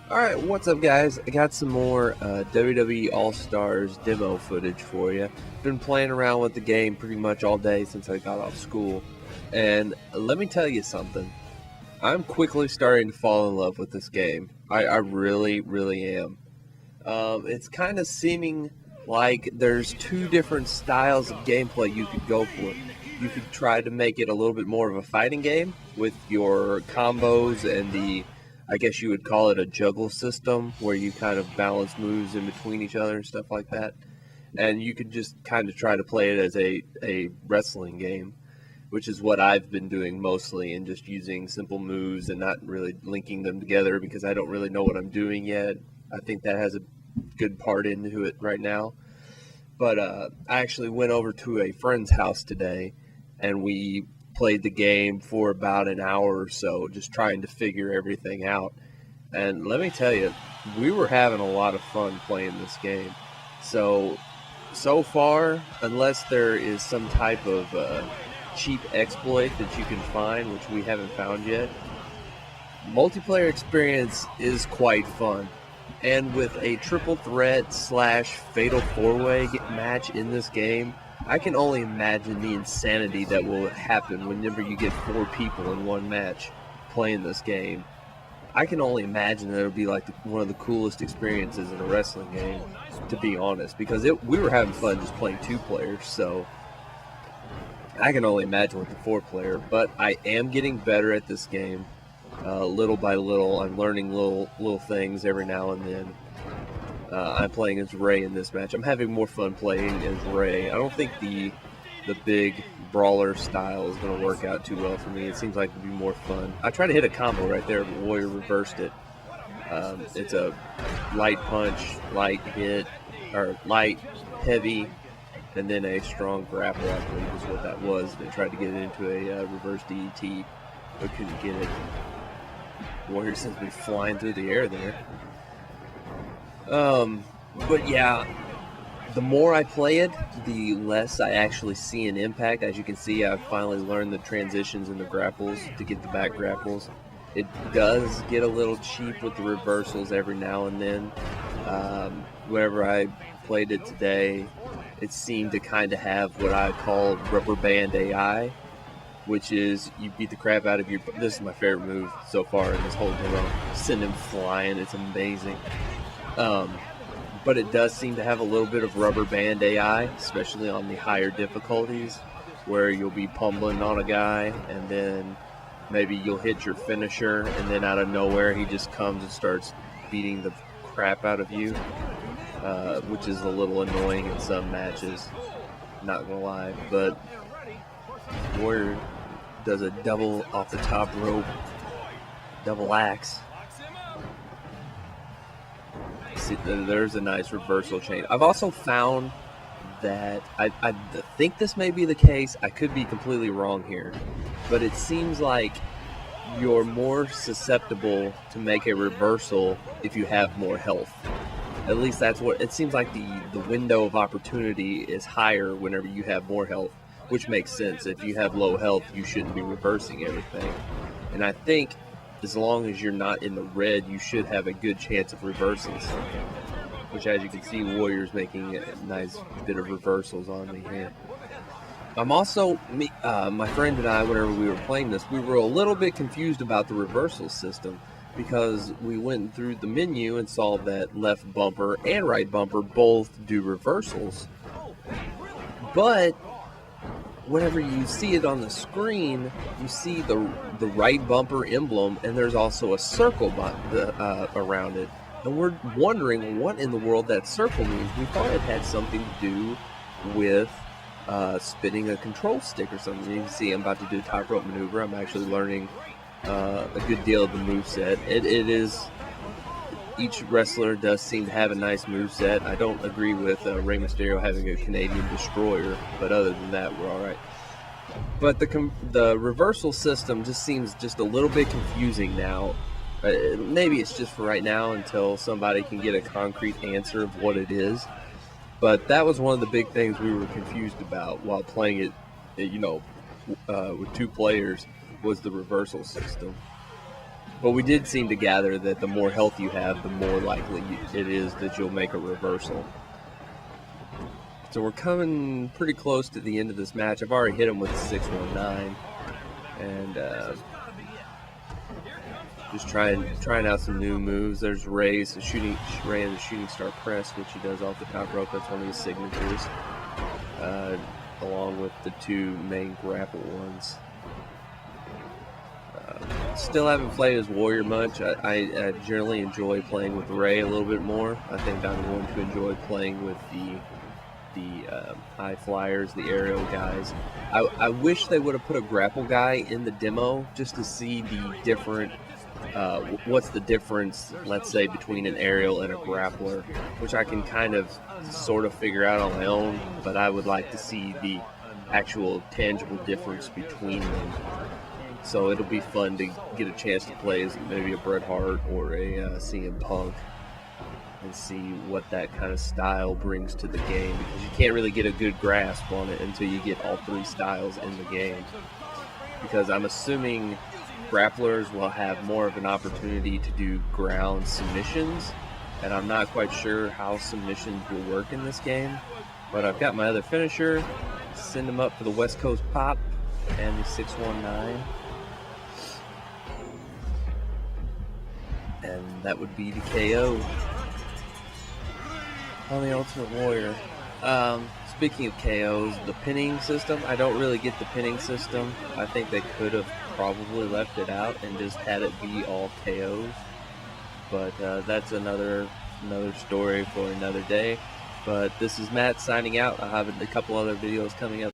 Alright, what's up guys? I got some more WWE All-Stars demo footage for you. Been playing around with the game pretty much all day since I got off school. And let me tell you something. I'm quickly starting to fall in love with this game. I really, really am. It's kind of seeming like there's two different styles of gameplay you could go for. You could try to make it a little bit more of a fighting game with your combos and I guess you would call it a juggle system where you kind of balance moves in between each other and stuff like that. And you could just kind of try to play it as a wrestling game, which is what I've been doing mostly, and just using simple moves and not really linking them together because I don't really know what I'm doing yet. I think that has a good part into it right now. But I actually went over to a friend's house today, and we played the game for about an hour or so, just trying to figure everything out. And let me tell you, we were having a lot of fun playing this game. So far, unless there is some type of cheap exploit that you can find, which we haven't found yet, multiplayer experience is quite fun. And with a triple threat slash fatal four-way match in this game, I can only imagine the insanity that will happen whenever you get four people in one match playing this game. I can only imagine that it'll be like one of the coolest experiences in a wrestling game, to be honest, because we were having fun just playing two players, so I can only imagine with the four player. But I am getting better at this game. Little by little, I'm learning little things every now and then. I'm playing as Ray in this match. I'm having more fun playing as Ray. I don't think the big brawler style is going to work out too well for me. It seems like it would be more fun. I tried to hit a combo right there, but Warrior reversed it. It's a light punch, light hit, or light, heavy, and then a strong grapple, I believe is what that was. They tried to get it into a reverse DDT, but couldn't get it. Warrior seems to be flying through the air there. But yeah, the more I play it, the less I actually see an impact. As you can see, I've finally learned the transitions and the grapples to get the back grapples. It does get a little cheap with the reversals every now and then. Whenever I played it today, it seemed to kind of have what I call rubber band AI, which is you beat the crap out of your... This is my favorite move so far in this whole demo. Send him flying. It's amazing. But it does seem to have a little bit of rubber band AI, especially on the higher difficulties, where you'll be pummeling on a guy, and then maybe you'll hit your finisher, and then out of nowhere he just comes and starts beating the crap out of you, which is a little annoying in some matches, not gonna lie. But Warrior does a double off the top rope, double axe. See, there's a nice reversal chain. I've also found that I think this may be the case. I could be completely wrong here, but it seems like you're more susceptible to make a reversal if you have more health. At least that's what it seems like. The window of opportunity is higher whenever you have more health, which makes sense. If you have low health, you shouldn't be reversing everything. And I think as long as you're not in the red, you should have a good chance of reversing something. Which, as you can see, Warrior's making a nice bit of reversals on me here. I'm also, my friend and I, whenever we were playing this, we were a little bit confused about the reversal system, because we went through the menu and saw that left bumper and right bumper both do reversals. But whenever you see it on the screen, you see the right bumper emblem, and there's also a circle around it. And we're wondering what in the world that circle means. We thought it had something to do with spinning a control stick or something. You can see I'm about to do a top rope maneuver. I'm actually learning a good deal of the moveset. It is... Each wrestler does seem to have a nice moveset. I don't agree with Rey Mysterio having a Canadian Destroyer, but other than that, we're all right. But the reversal system just seems just a little bit confusing now. Maybe it's just for right now until somebody can get a concrete answer of what it is. But that was one of the big things we were confused about while playing it, with two players, was the reversal system. But we did seem to gather that the more health you have, the more likely it is that you'll make a reversal. So we're coming pretty close to the end of this match. I've already hit him with the 619, and just trying out some new moves. There's Ray has a shooting star press, which he does off the top rope. That's one of his signatures, along with the two main grapple ones. Still haven't played as Warrior much. I generally enjoy playing with Ray a little bit more. I think I'm going to enjoy playing with the high flyers, the aerial guys. I wish they would have put a grapple guy in the demo just to see the different, what's the difference, let's say, between an aerial and a grappler, which I can kind of sort of figure out on my own, but I would like to see the actual tangible difference between them. So it'll be fun to get a chance to play as maybe a Bret Hart or a CM Punk and see what that kind of style brings to the game, because you can't really get a good grasp on it until you get all three styles in the game. Because I'm assuming grapplers will have more of an opportunity to do ground submissions, and I'm not quite sure how submissions will work in this game. But I've got my other finisher, send him up for the West Coast Pop and the 619. And that would be the KO on the Ultimate Warrior. Speaking of KOs, the pinning system, I don't really get the pinning system. I think they could have probably left it out and just had it be all KOs. But that's another story for another day. But this is Matt signing out. I'll have a couple other videos coming up.